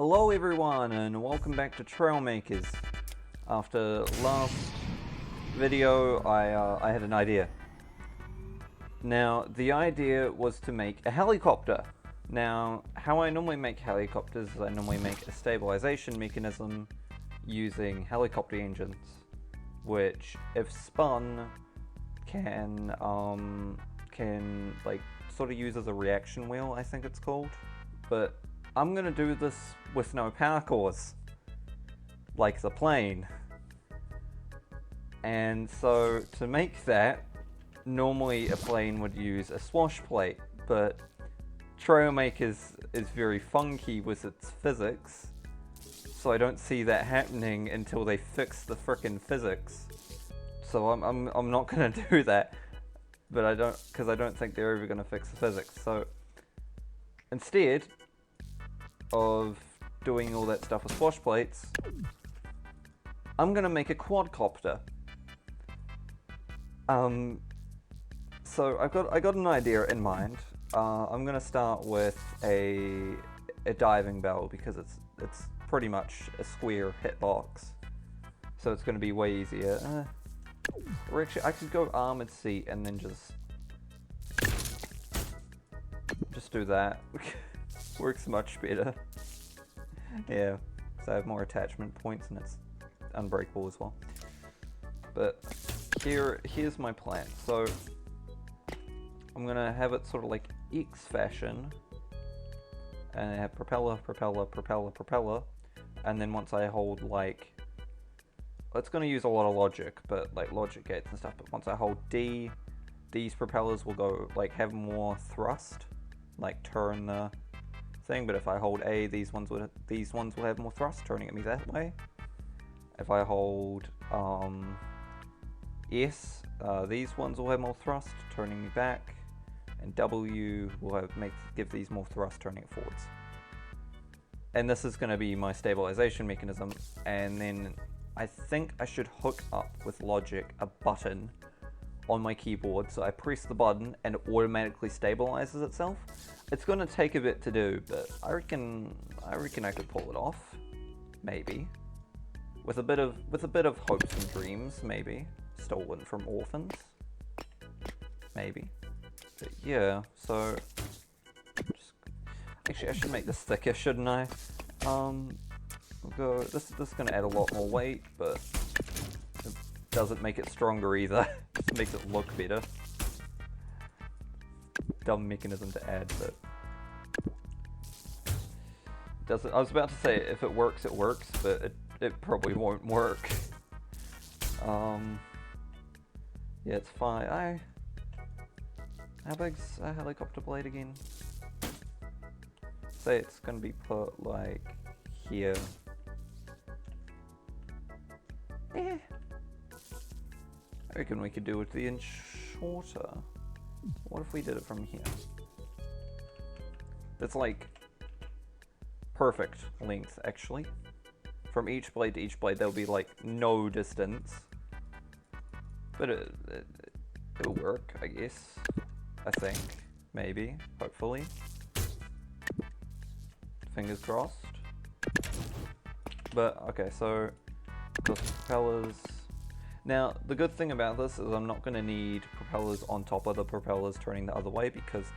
Hello everyone and welcome back to Trailmakers. After last video I had an idea. Now the idea was to make a helicopter. Now how I normally make helicopters is I normally make a stabilization mechanism using helicopter engines, which if spun can like sort of use as a reaction wheel, I think it's called. But I'm gonna do this with no power cores, like the plane. And so to make that, normally a plane would use a swash plate, but Trailmakers is very funky with its physics, so I don't see that happening until they fix the frickin' physics. So I'm not gonna do that, but I don't think they're ever gonna fix the physics. So instead of doing all that stuff with swash plates, I'm gonna make a quadcopter. So I got an idea in mind. I'm gonna start with a diving bell because it's pretty much a square hitbox, so it's gonna be way easier. Or actually, I could go armored seat and then just do that. Works much better. Yeah, so I have more attachment points and it's unbreakable as well. But here's my plan. So I'm gonna have it sort of like X fashion, and I have propeller, propeller, propeller, propeller, and then once I hold like, it's gonna use a lot of logic, but like logic gates and stuff. But once I hold D, these propellers will go like have more thrust, like turn the thing. But if I hold A, these ones will have more thrust, turning at me that way. If I hold S, these ones will have more thrust, turning me back, and W will give these more thrust, turning it forwards. And this is going to be my stabilization mechanism. And then I think I should hook up with logic a button on my keyboard, so I press the button and it automatically stabilizes itself. It's going to take a bit to do, but I reckon I could pull it off, maybe. With a bit of hopes and dreams, maybe. Stolen from orphans, maybe. But yeah, so actually I should make this thicker, shouldn't I? This is going to add a lot more weight, but it doesn't make it stronger either. It just makes it look better. Dumb mechanism to add, but doesn't. I was about to say if it works, it works, but it probably won't work. Yeah, it's fine. How big's a helicopter blade again? Say it's gonna be put like here. I reckon we could do it the inch shorter. What if we did it from here? It's like perfect length, actually. From each blade to each blade, there'll be like no distance. But it'll work, I guess. I think. Maybe. Hopefully. Fingers crossed. But, okay, so the propellers. Now, the good thing about this is I'm not going to need propellers on top of the propellers turning the other way, because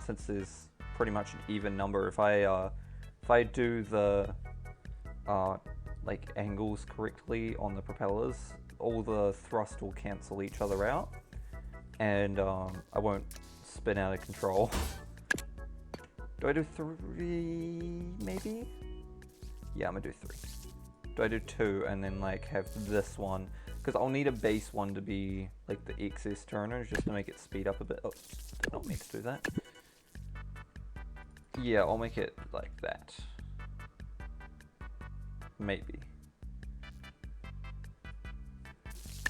since there's pretty much an even number, if I do the like angles correctly on the propellers, all the thrust will cancel each other out, and I won't spin out of control. Do I do 3 maybe? Yeah, I'm gonna do 3. Do I do 2 and then like have this one? Because I'll need a base one to be like the XS turners just to make it speed up a bit. Oh, did not mean to do that. Yeah, I'll make it like that. Maybe.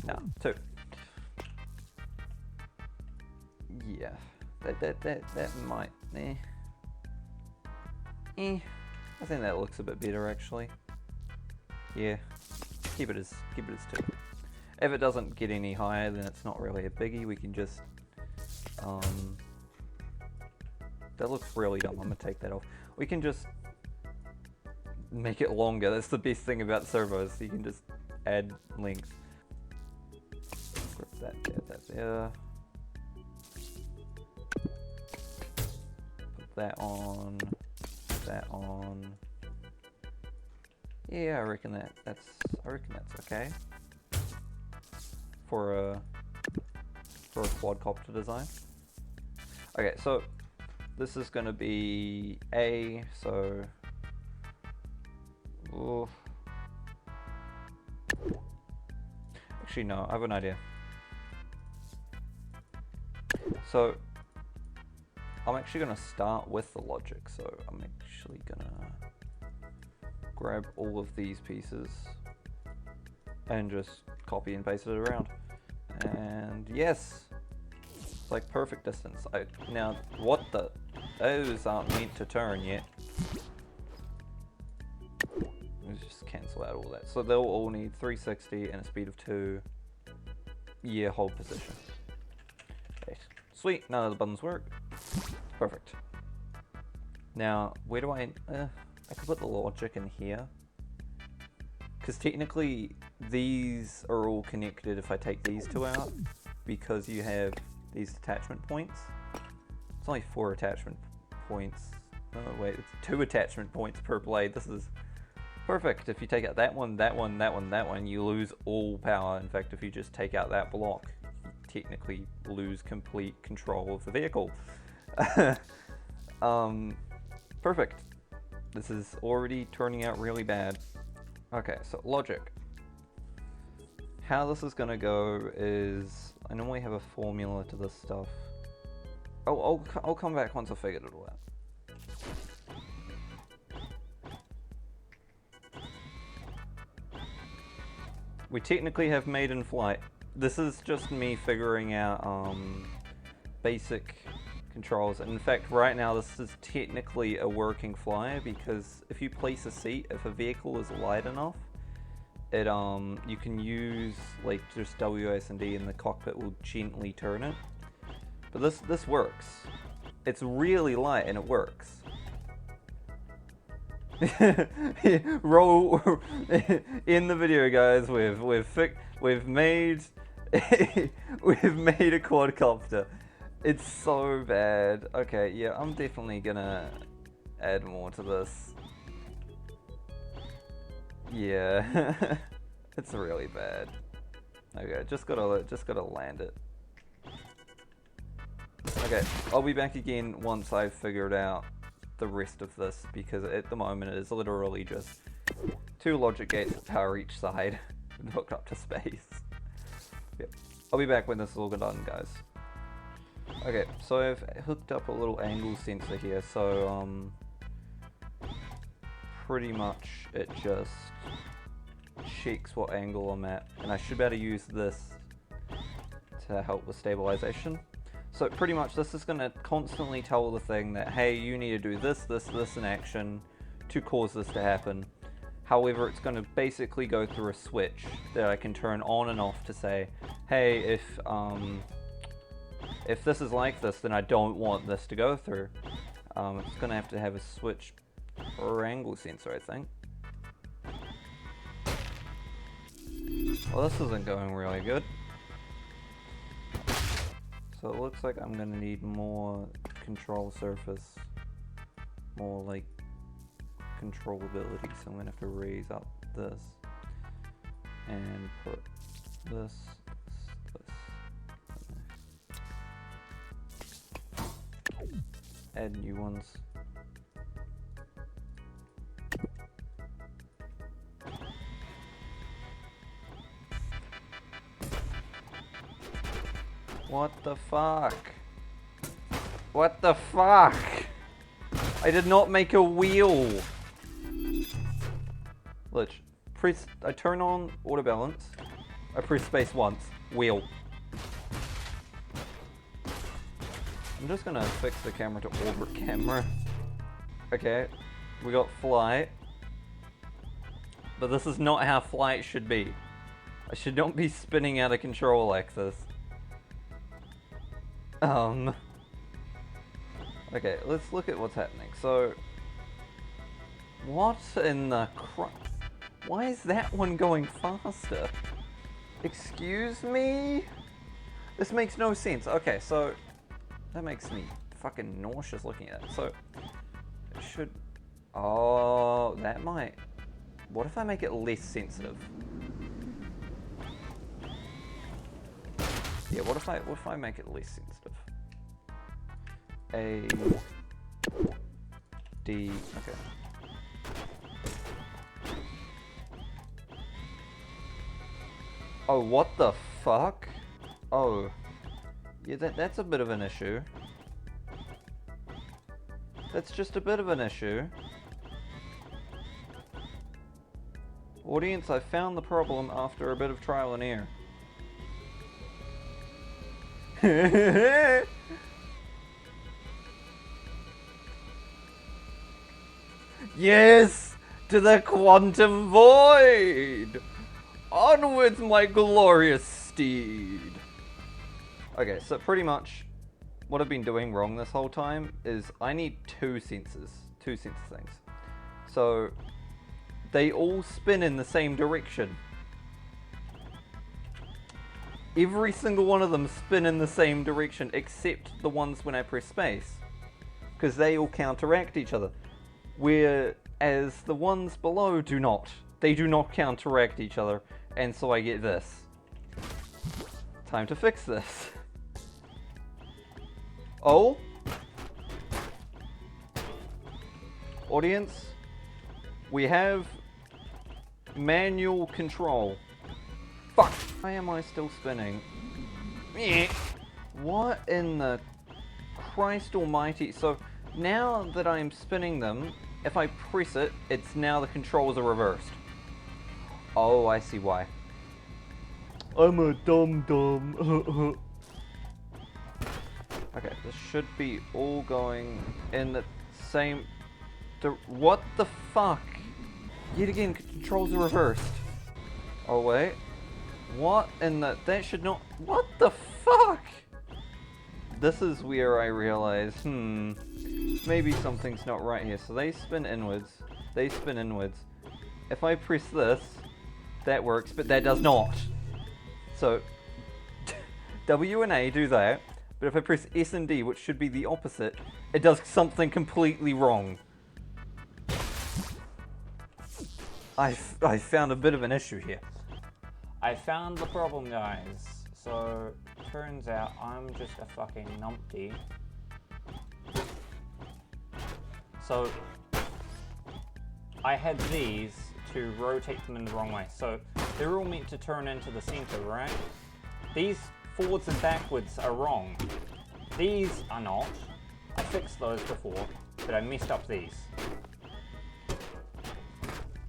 No, 2. Yeah, that might. I think that looks a bit better actually. Yeah, keep it as 2. If it doesn't get any higher, then it's not really a biggie. We can just that looks really dumb. I'm gonna take that off. We can just make it longer. That's the best thing about servos. You can just add length. Grip that there, that there. Put that on. That on. Yeah, I reckon that's okay for a quadcopter design. Okay, so this is going to be A. So, oof. Actually, no, I have an idea. So, I'm actually going to start with the logic. So, I'm actually going to grab all of these pieces and just copy and paste it around. And yes, it's like perfect distance. Now, what the? Those aren't meant to turn yet. Let's just cancel out all that. So they'll all need 360 and a speed of 2. Yeah, hold position. Okay. Sweet, none of the buttons work. Perfect. Now, where do I could put the logic in here. Because technically, these are all connected if I take these two out. Because you have these attachment points. It's only 4 attachment points. Oh wait, it's 2 attachment points per blade. This is perfect. If you take out that one, that one, that one, that one, you lose all power. In fact, if you just take out that block, you technically lose complete control of the vehicle. Perfect. This is already turning out really bad. Okay, so logic. How this is gonna go is, I normally have a formula to this stuff. Oh, I'll come back once I figured it all out. We technically have made in flight. This is just me figuring out basic controls. And in fact, right now this is technically a working flyer because if you place a seat, if a vehicle is light enough, it you can use like just WASD and the cockpit will gently turn it. But this works. It's really light and it works. Roll in the video, guys. We've made we've made a quadcopter. It's so bad. Okay, yeah, I'm definitely gonna add more to this. Yeah, it's really bad. Okay, just gotta land it. Okay, I'll be back again once I've figured out the rest of this, because at the moment it is literally just 2 logic gates that power each side and hooked up to space. Yep. I'll be back when this is all done, guys. Okay, so I've hooked up a little angle sensor here, so pretty much it just checks what angle I'm at, and I should be able to use this to help with stabilization. So pretty much this is going to constantly tell the thing that, hey, you need to do this, this, this in action to cause this to happen. However, it's going to basically go through a switch that I can turn on and off to say, hey, if this is like this, then I don't want this to go through. It's going to have a switch per angle sensor, I think. Well, this isn't going really good. So it looks like I'm gonna need more control surface, more like controllability. So I'm gonna have to raise up this and put this. Add new ones. What the fuck? What the fuck? I did not make a wheel. Look, I turn on auto balance. I press space once. Wheel. I'm just gonna fix the camera to orbit camera. Okay, we got flight. But this is not how flight should be. I should not be spinning out of control like this. Okay, let's look at what's happening. So, What in the Why is that one going faster? Excuse me? This makes no sense. Okay, so that makes me fucking nauseous looking at it. So it should... Oh, that might... What if I make it less sensitive? Yeah, what if I make it less sensitive? A... D... Okay. Oh, what the fuck? Oh. Yeah, that's a bit of an issue. That's just a bit of an issue. Audience, I found the problem after a bit of trial and error. Yes! To the quantum void! Onwards, my glorious steed! Okay, so pretty much what I've been doing wrong this whole time is I need two sensor things. So they all spin in the same direction. Every single one of them spin in the same direction except the ones when I press space, because they all counteract each other. Whereas the ones below do not. They do not counteract each other, and so I get this. Time to fix this. Oh? Audience, we have manual control. Fuck! Why am I still spinning? What in the Christ almighty? So now that I'm spinning them, if I press it, it's now the controls are reversed. Oh, I see why. I'm a dum-dum. Okay, this should be all going in the same... What the fuck? Yet again, controls are reversed. Oh, wait. What in the... That should not... What the fuck? This is where I realize, maybe something's not right here. So they spin inwards. They spin inwards. If I press this, that works, but that does not. So, W and A do that, but if I press S and D, which should be the opposite, it does something completely wrong. I found a bit of an issue here. I found the problem, guys. So, turns out I'm just a fucking numpty. So, I had these to rotate them in the wrong way. So, they're all meant to turn into the center, right? These forwards and backwards are wrong. These are not. I fixed those before, but I messed up these.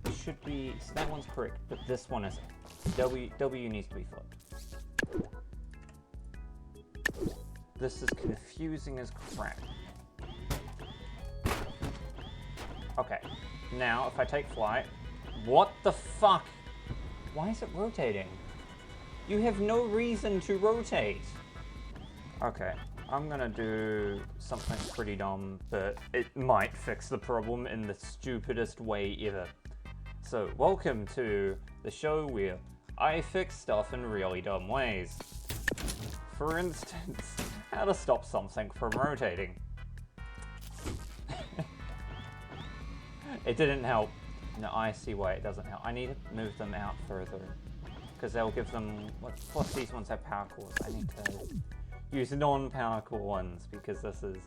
It should be, so that one's correct, but this one isn't. W needs to be flipped. This is confusing as crap. Okay, now if I take flight, what the fuck? Why is it rotating? You have no reason to rotate. Okay, I'm gonna do something pretty dumb, but it might fix the problem in the stupidest way ever. So, welcome to the show where I fix stuff in really dumb ways. For instance, how to stop something from rotating. It didn't help. No, I see why it doesn't help. I need to move them out further, because they'll give them... Plus these ones have power cores. I need to use non-power core ones, because this is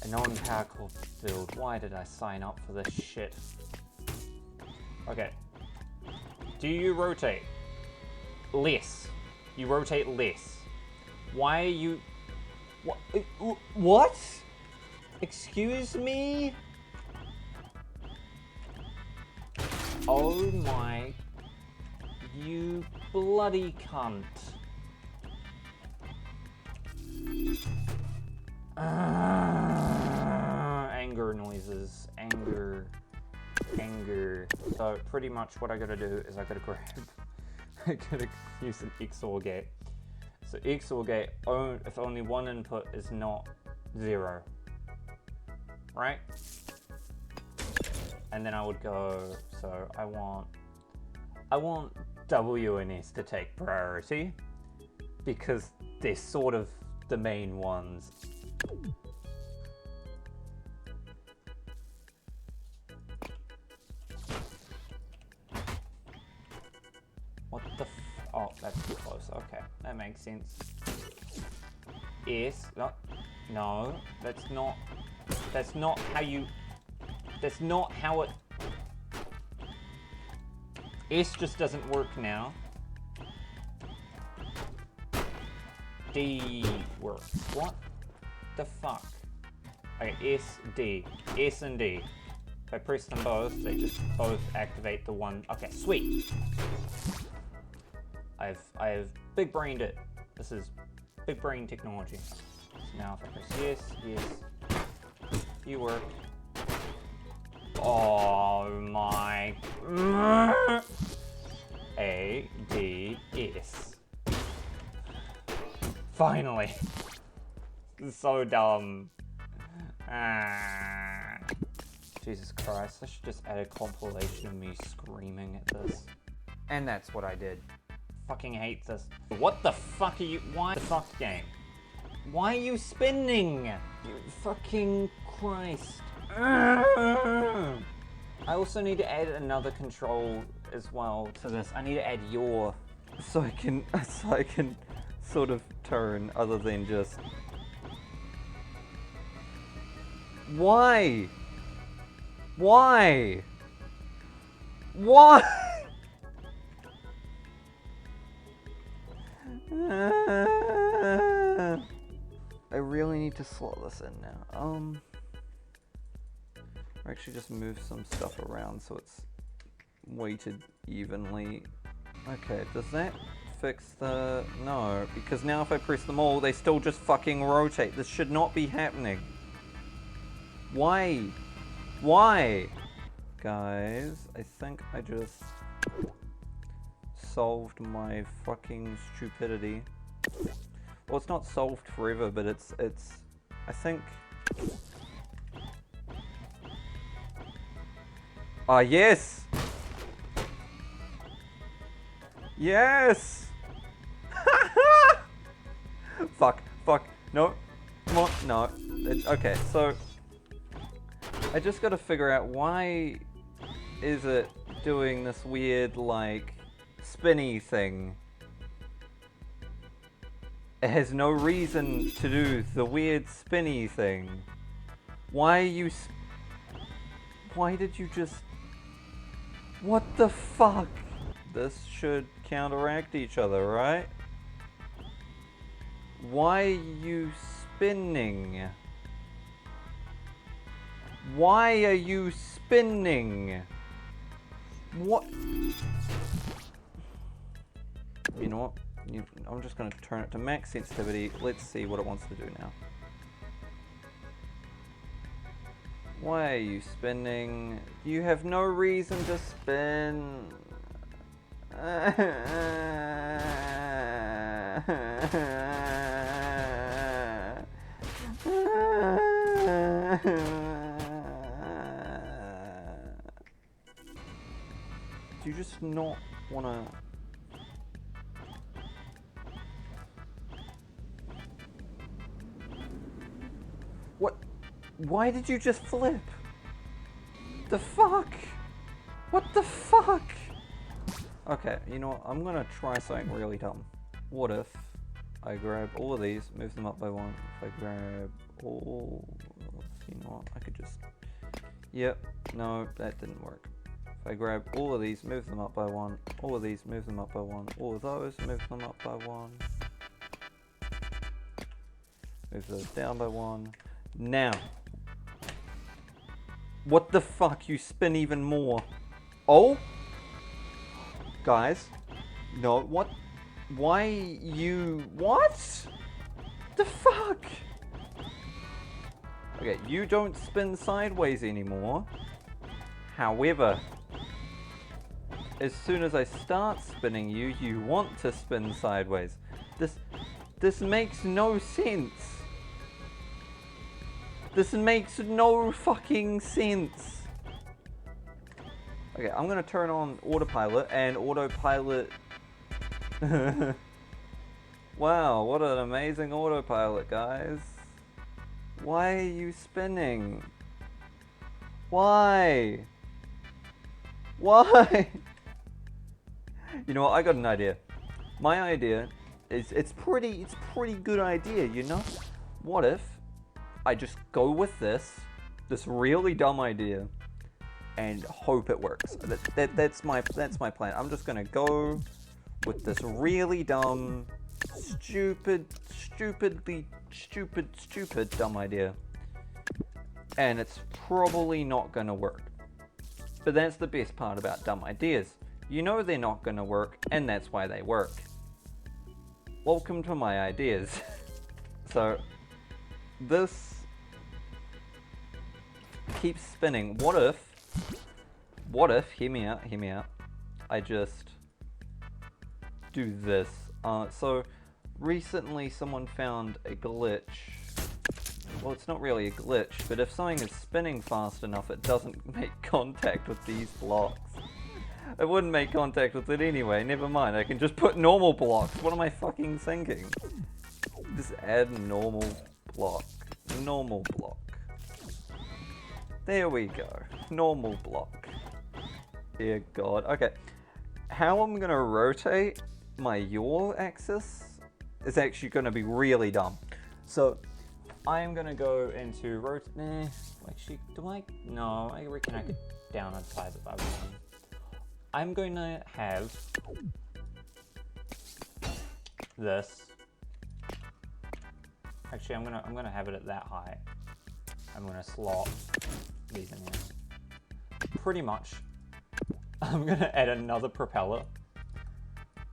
a non-power core build. Why did I sign up for this shit? Okay. Do you rotate? Less. You rotate less. Why are you... What? Excuse me? Oh my... You bloody cunt. Anger noises. Anger. So pretty much what I gotta do is I gotta grab... I gotta use an XOR gate. So XOR gate, if only one input is not 0. Right? and then I would go, so I want W and S to take priority, because they're sort of the main ones. What the oh, that's too close. Okay, that makes sense. S, no, that's not how you, that's not how it, S just doesn't work now. D works. What the fuck? Okay, S, D. S and D. If I press them both, they just both activate the one. Okay, sweet. I've big brained it. This is big brain technology. So now if I press yes, you work. Oh my. A, D, S. Finally. This is so dumb. Jesus Christ, I should just add a compilation of me screaming at this. And that's what I did. Fucking hate this. What the fuck are you? Why the fuck game? Why are you spinning? You fucking Christ. I also need to add another control as well to this. I need to add yaw so I can sort of turn other than just. Why? Why? Why? I really need to slot this in now. Or actually just move some stuff around so it's weighted evenly. Okay, does that fix the... No, because now if I press them all, they still just fucking rotate. This should not be happening. Why? Why? Guys, I think I just solved my fucking stupidity. Well, it's not solved forever, but it's I think... Ah, yes! Yes! Fuck, no, come on, no. Okay, so I just gotta figure out why is it doing this weird, like, spinny thing. It has no reason to do the weird spinny thing. Why are you why did you just... What the fuck? This should counteract each other, right? Why are you spinning? Why are you spinning? What? You know what? I'm just going to turn it to max sensitivity. Let's see what it wants to do now. Why are you spinning? You have no reason to spin. Do you just not want to... What? Why did you just flip? The fuck? What the fuck? Okay, you know what? I'm gonna try something really dumb. What if I grab all of these, move them up by one? If I grab all... You know what? I could just... Yep. No, that didn't work. If I grab all of these, move them up by one. All of these, move them up by one. All of those, move them up by one. Move those down by one. Now. What the fuck? You spin even more. Oh? Guys. No, what? Why you... What? The fuck? Okay, you don't spin sideways anymore. However, as soon as I start spinning you, you want to spin sideways. This makes no sense. This makes no fucking sense. Okay, I'm gonna turn on autopilot, and autopilot... Wow, what an amazing autopilot, guys. Why are you spinning? Why? Why? You know what, I got an idea. My idea is, it's pretty good idea, you know? What if I just go with this really dumb idea, and hope it works? That's my plan. I'm just gonna go with this really dumb, stupid dumb idea, and it's probably not gonna work. But that's the best part about dumb ideas. You know they're not gonna work, and that's why they work. Welcome to my ideas. So, this keeps spinning. What if, hear me out, I just do this. So, recently someone found a glitch. Well, it's not really a glitch, but if something is spinning fast enough, it doesn't make contact with these blocks. It wouldn't make contact with it anyway, never mind, I can just put normal blocks. What am I fucking thinking? Just add normal block. Normal block. There we go. Normal block. Dear God. Okay. How I'm gonna rotate my yaw axis is actually gonna be really dumb. So, I am gonna go into no, I reckon I could downsize it by one. I'm going to have this. Actually, I'm gonna have it at that height. I'm gonna slot these in here. Pretty much, I'm gonna add another propeller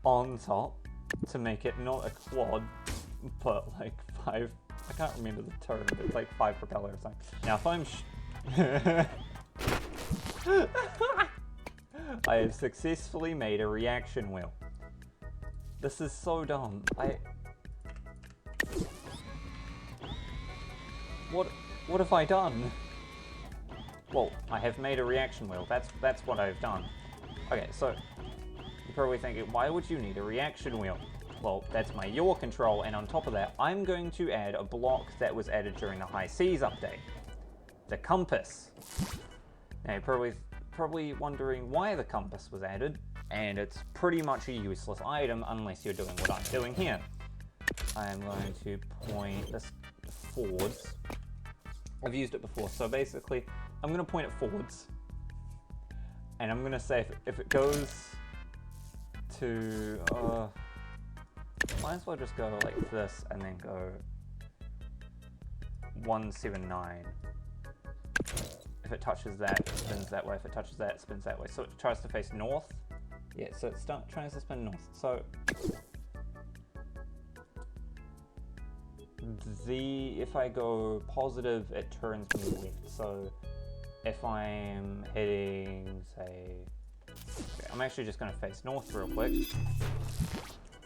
on top to make it not a quad, but like 5. I can't remember the term, but it's like 5 propeller or something. Now, if I'm I have successfully made a reaction wheel. This is so dumb. What have I done? Well, I have made a reaction wheel. That's what I've done. Okay, so you're probably thinking, why would you need a reaction wheel? Well, that's my yaw control, and on top of that, I'm going to add a block that was added during the High Seas update. The compass. Now you're probably wondering why the compass was added, and it's pretty much a useless item unless you're doing what I'm doing here. I am going to point this forwards. I've used it before, so basically, I'm going to point it forwards, and I'm going to say if it goes to, might as well just go like this and then go 179. If it touches that, it spins that way. If it touches that, it spins that way. So it tries to face north. Yeah, so it tries to spin north. So if I go positive, it turns me left. So if I'm heading, say, okay, I'm actually just going to face north real quick.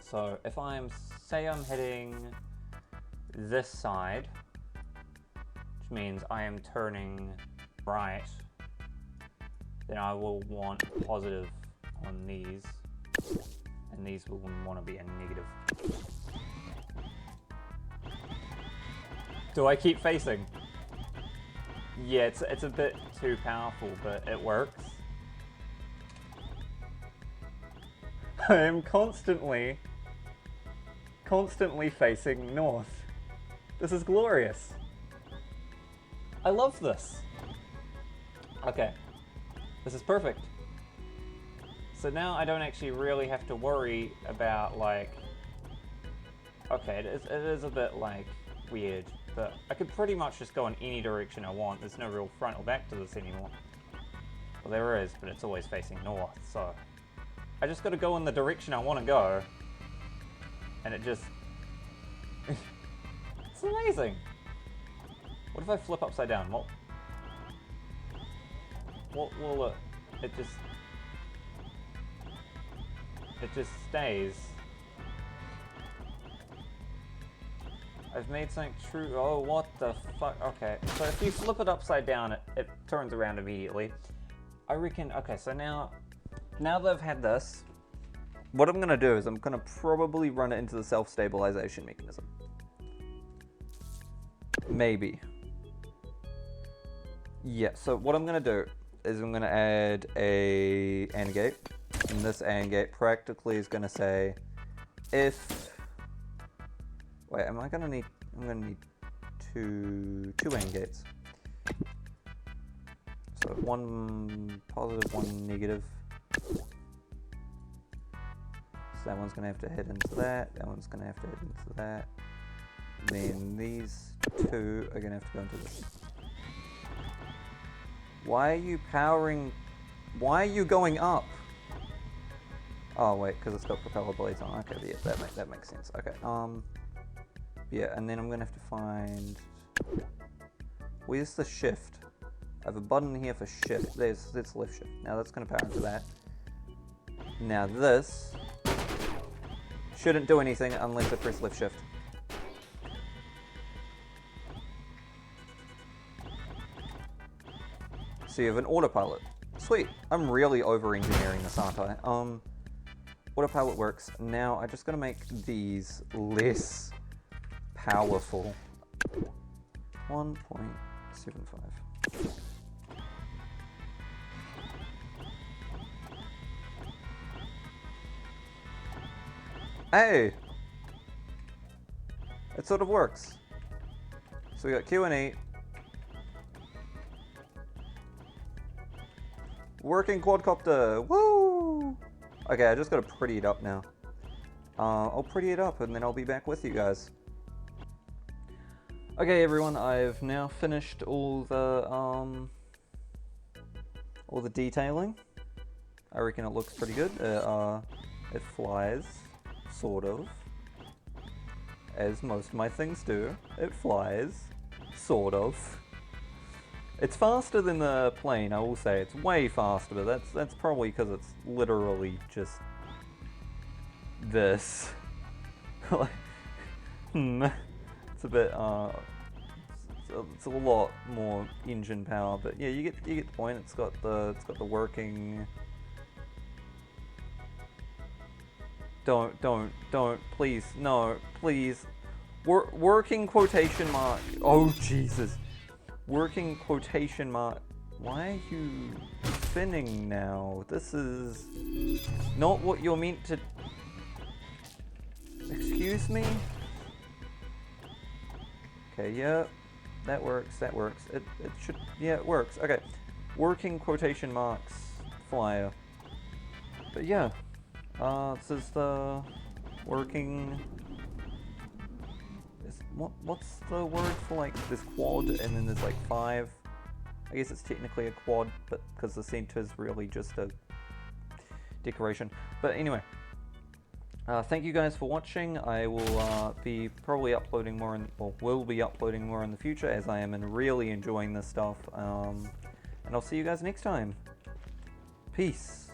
So if I'm heading this side, which means I am turning right, then I will want positive on these, and these will want to be a negative. Do I keep facing? Yeah, it's a bit too powerful, but it works. I am constantly facing north. This is glorious. I love this. Okay, this is perfect. So now I don't actually really have to worry about like, okay, it is a bit like weird, but I could pretty much just go in any direction I want. There's no real front or back to this anymore. Well, there is, but it's always facing north, so I just got to go in the direction I want to go, and it just, it's amazing. What if I flip upside down? What will it just stays. I've made something true. Oh, what the fuck? Okay, so if you flip it upside down, it turns around immediately. I reckon, okay, so now that I've had this, what I'm gonna do is I'm gonna probably run it into the self-stabilization mechanism. Maybe. Yeah, so what I'm gonna do is I'm gonna add a AND gate, and this AND gate practically is gonna say if, wait, I'm gonna need two AND gates. So one positive, one negative. So that one's gonna have to hit into that, that one's gonna have to hit into that. And then these two are gonna have to go into this. Why are you powering? Why are you going up? Oh wait, because it's got propeller blades on. Okay, yeah, that makes sense. Okay, yeah, and then I'm gonna have to find. Where's the shift? I have a button here for shift. There's lift shift. Now that's gonna power into that. Now this shouldn't do anything unless I press lift shift. So you have an autopilot. Sweet. I'm really over-engineering this, aren't I? Autopilot works. Now I just gotta make these less powerful. 1.75. Hey! It sort of works. So we got Q and E. Working quadcopter! Woo! Okay, I just gotta pretty it up now. I'll pretty it up and then I'll be back with you guys. Okay, everyone, I've now finished all the detailing. I reckon it looks pretty good. It flies, sort of, as most of my things do. It flies, sort of. It's faster than the plane, I will say. It's way faster, but that's probably because it's literally just this. Like, it's a bit it's a lot more engine power, but yeah, you get the point. It's got the working. Don't please, no, please. Working quotation mark. Oh Jesus. Working quotation mark. Why are you spinning now? This is not what you're meant to. Excuse me? Okay, yeah. That works, that works. It should, yeah, it works. Okay. Working quotation marks flyer. But yeah. This is the working. What's the word for, like, this quad and then there's like 5? I guess it's technically a quad, but because the center is really just a decoration. But anyway, thank you guys for watching. I will be probably uploading more will be uploading more in the future, as I am really enjoying this stuff. And I'll see you guys next time. Peace.